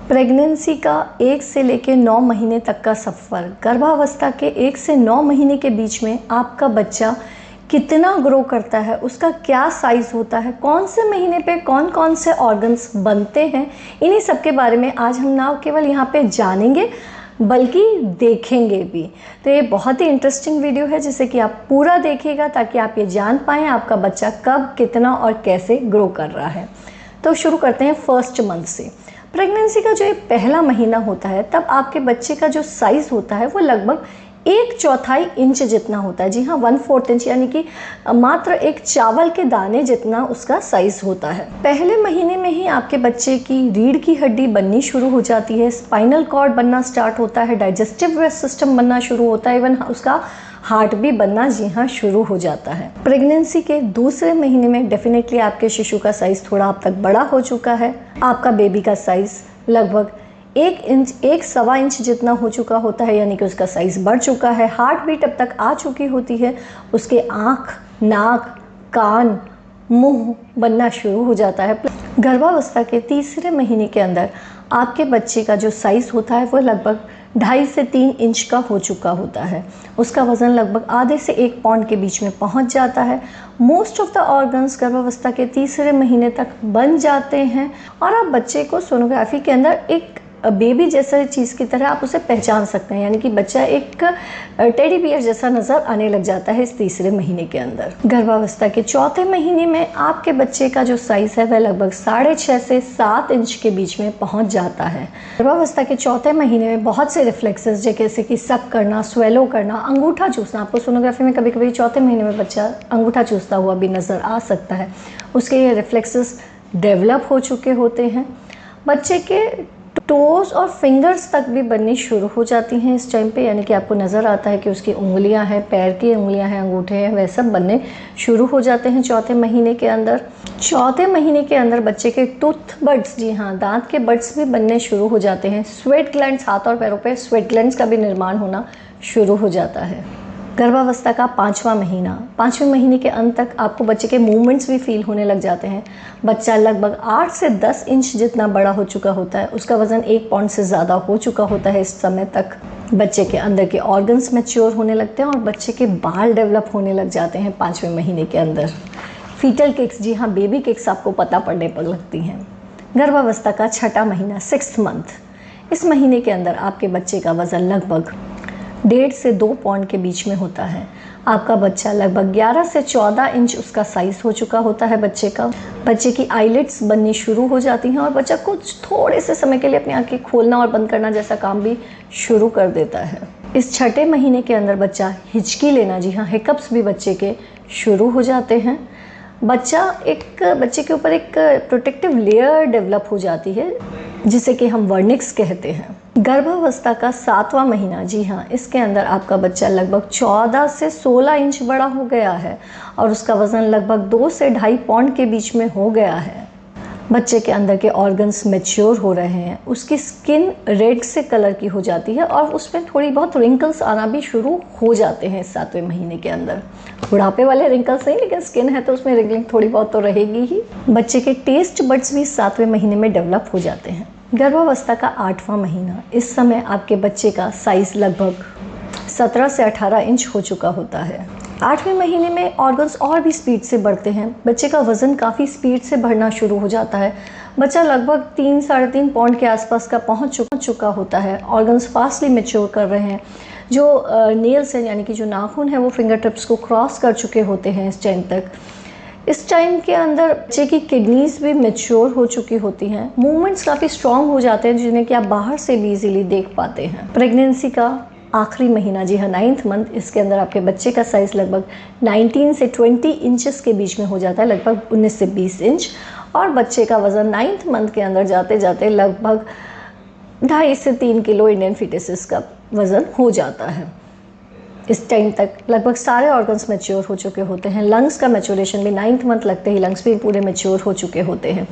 Pregnancy का 1 से लेकर 9 महीने तक का सफ़र, गर्भावस्था के 1 से 9 महीने के बीच में आपका बच्चा कितना ग्रो करता है, उसका क्या साइज़ होता है, कौन से महीने पे कौन कौन से ऑर्गन्स बनते हैं, इन्हीं सब के बारे में आज हम ना केवल यहाँ पे जानेंगे बल्कि देखेंगे भी। तो ये बहुत ही इंटरेस्टिंग वीडियो है जिसे कि आप पूरा देखिएगा ताकि आप ये जान पाएँ आपका बच्चा कब, कितना और कैसे ग्रो कर रहा है। तो शुरू करते हैं फर्स्ट मंथ से। प्रेगनेंसी का जो ये पहला महीना होता है तब आपके बच्चे का जो साइज़ होता है वो लगभग 1/4 इंच जितना होता है। जी हाँ, 1/4 इंच, यानी कि मात्र एक चावल के दाने जितना उसका साइज़ होता है। पहले महीने में ही आपके बच्चे की रीढ़ की हड्डी बननी शुरू हो जाती है, स्पाइनल कॉर्ड बनना स्टार्ट होता है, डाइजेस्टिव सिस्टम बनना शुरू होता है, इवन उसका हार्ट भी बनना जी हाँ शुरू हो जाता है। प्रेगनेंसी के दूसरे महीने में डेफिनेटली आपके शिशु का साइज़ थोड़ा अब तक बड़ा हो चुका है। आपका बेबी का साइज़ लगभग 1 इंच, 1.25 इंच जितना हो चुका होता है, यानी कि उसका साइज़ बढ़ चुका है। हार्ट बीट अब तक आ चुकी होती है, उसके आँख, नाक, कान, मुंह बनना शुरू हो जाता है। गर्भावस्था के तीसरे महीने के अंदर आपके बच्चे का जो साइज़ होता है वो लगभग 2.5 से 3 इंच का हो चुका होता है। उसका वज़न लगभग आधे से 1 पाउंड के बीच में पहुंच जाता है। मोस्ट ऑफ द ऑर्गन्स गर्भावस्था के तीसरे महीने तक बन जाते हैं और आप बच्चे को सोनोग्राफी के अंदर एक बेबी जैसा चीज़ की तरह आप उसे पहचान सकते हैं, यानी कि बच्चा एक टेडी बियर जैसा नज़र आने लग जाता है इस तीसरे महीने के अंदर। गर्भावस्था के चौथे महीने में आपके बच्चे का जो साइज़ है वह लगभग 6.5 से 7 इंच के बीच में पहुंच जाता है। गर्भावस्था के चौथे महीने में बहुत से रिफ्लेक्सेस जैसे कि सक करना, स्वेलो करना, अंगूठा चूसना, आपको सोनोग्राफी में कभी कभी चौथे महीने में बच्चा अंगूठा चूसता हुआ भी नज़र आ सकता है, उसके ये रिफ्लेक्सेस डेवलप हो चुके होते हैं। बच्चे के टोज़ और फिंगर्स तक भी बननी शुरू हो जाती हैं इस टाइम पे, यानी कि आपको नज़र आता है कि उसकी उंगलियां हैं, पैर की उंगलियां हैं, अंगूठे हैं, वह सब बनने शुरू हो जाते हैं चौथे महीने के अंदर। चौथे महीने के अंदर बच्चे के टूथ बड्स, जी हाँ, दांत के बड्स भी बनने शुरू हो जाते हैं। स्वेट ग्लैंड्स, हाथ और पैरों पे स्वेट ग्लैंड्स का भी निर्माण होना शुरू हो जाता है। गर्भावस्था का 5वां महीना, 5वें महीने के अंत तक आपको बच्चे के मूवमेंट्स भी फील होने लग जाते हैं। बच्चा लगभग 8 से 10 इंच जितना बड़ा हो चुका होता है, उसका वज़न 1 पाउंड से ज़्यादा हो चुका होता है इस समय तक। बच्चे के अंदर के ऑर्गन्स मैच्योर होने लगते हैं और बच्चे के बाल डेवलप होने लग जाते हैं 5वें महीने के अंदर। फीटल किक्स, जी हाँ, बेबी किक्स आपको पता पड़ने पर लगती हैं। गर्भावस्था का 6वां महीना, 6th मंथ, इस महीने के अंदर आपके बच्चे का वज़न लगभग 1.5 से 2 पाउंड के बीच में होता है। आपका बच्चा लगभग 11 से 14 इंच उसका साइज़ हो चुका होता है बच्चे का। बच्चे की आईलिड्स बननी शुरू हो जाती हैं और बच्चा कुछ थोड़े से समय के लिए अपनी आंखें खोलना और बंद करना जैसा काम भी शुरू कर देता है। इस 6ठे महीने के अंदर बच्चा हिचकी लेना, जी हाँ, हिकअप्स भी बच्चे के शुरू हो जाते हैं। बच्चे के ऊपर एक प्रोटेक्टिव लेयर डेवलप हो जाती है जिसे कि हम वर्निक्स कहते हैं। गर्भावस्था का 7वां महीना, जी हाँ, इसके अंदर आपका बच्चा लगभग 14 से 16 इंच बड़ा हो गया है और उसका वज़न लगभग 2 से 2.5 पाउंड के बीच में हो गया है। बच्चे के अंदर के ऑर्गन्स मैच्योर हो रहे हैं, उसकी स्किन रेड से कलर की हो जाती है और उसमें थोड़ी बहुत रिंकल्स आना भी शुरू हो जाते हैं इस 7वें महीने के अंदर। बुढ़ापे वाले रिंकल्स नहीं, लेकिन स्किन है तो उसमें रिंकलिंग थोड़ी बहुत तो रहेगी ही। बच्चे के टेस्ट बड्स भी 7वें महीने में डेवलप हो जाते हैं। गर्भावस्था का 8वां महीना, इस समय आपके बच्चे का साइज़ लगभग 17 से 18 इंच हो चुका होता है। 8वें महीने में ऑर्गन्स और भी स्पीड से बढ़ते हैं, बच्चे का वज़न काफ़ी स्पीड से बढ़ना शुरू हो जाता है। बच्चा लगभग 3 साढ़े 3 पाउंड के आसपास का पहुंच चुका होता है। ऑर्गन्स फास्टली मैच्योर कर रहे हैं। जो नेल्स हैं, यानी कि जो नाखून है, वो फिंगर टिप्स को क्रॉस कर चुके होते हैं इस टाइम तक। इस टाइम के अंदर बच्चे की किडनीज भी मैच्योर हो चुकी होती हैं। मूवमेंट्स काफ़ी स्ट्रॉन्ग हो जाते हैं जिन्हें कि आप बाहर से भी इजीली देख पाते हैं। प्रेगनेंसी का आखिरी महीना, जी हाँ, 9th मंथ, इसके अंदर आपके बच्चे का साइज़ लगभग 19 से 20 इंचेस के बीच में हो जाता है, लगभग 19 से 20 इंच, और बच्चे का वज़न 9th मंथ के अंदर जाते जाते लगभग 2.5 से 3 किलो इंडियन फीटसेस का वज़न हो जाता है। इस टाइम तक लगभग सारे ऑर्गन्स मैच्योर हो चुके होते हैं। लंग्स का मैच्योरेशन भी 9th मंथ लगते ही लंग्स भी पूरे मैच्योर हो चुके होते हैं।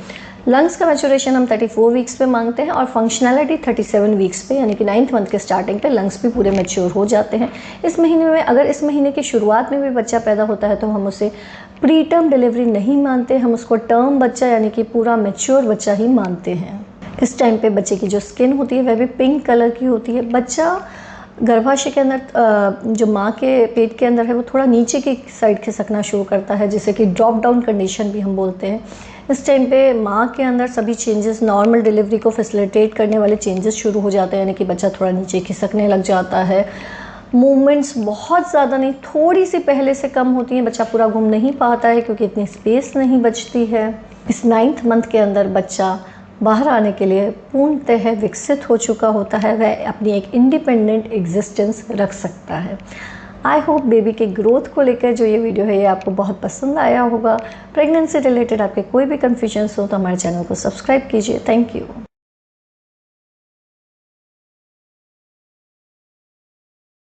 लंग्स का मैच्योरेशन हम 34 वीक्स पे मांगते हैं और फंक्शनैलिटी 37 वीक्स पे, यानी कि 9th मंथ के स्टार्टिंग पे लंग्स भी पूरे मैच्योर हो जाते हैं। इस महीने में, अगर इस महीने की शुरुआत में भी बच्चा पैदा होता है तो हम उसे प्री टर्म डिलीवरी नहीं मानते, हम उसको टर्म बच्चा यानी कि पूरा मैच्योर बच्चा ही मानते हैं। इस टाइम पे बच्चे की जो स्किन होती है वह भी पिंक कलर की होती है। बच्चा गर्भाशय के अंदर जो माँ के पेट के अंदर है वो थोड़ा नीचे की साइड खिसकना शुरू करता है, जिसे कि ड्रॉप डाउन कंडीशन भी हम बोलते हैं। इस टाइम पे माँ के अंदर सभी चेंजेस, नॉर्मल डिलीवरी को फैसिलिटेट करने वाले चेंजेस शुरू हो जाते हैं, यानी कि बच्चा थोड़ा नीचे खिसकने लग जाता है। मूवमेंट्स बहुत ज़्यादा नहीं, थोड़ी सी पहले से कम होती हैं। बच्चा पूरा घूम नहीं पाता है क्योंकि इतनी स्पेस नहीं बचती है। इस 9th मंथ के अंदर बच्चा बाहर आने के लिए पूर्णतः विकसित हो चुका होता है, वह अपनी एक इंडिपेंडेंट एग्जिस्टेंस रख सकता है। आई होप बेबी के ग्रोथ को लेकर जो ये वीडियो है ये आपको बहुत पसंद आया होगा। प्रेगनेंसी रिलेटेड आपके कोई भी कन्फ्यूजन्स हो तो हमारे चैनल को सब्सक्राइब कीजिए। Thank you.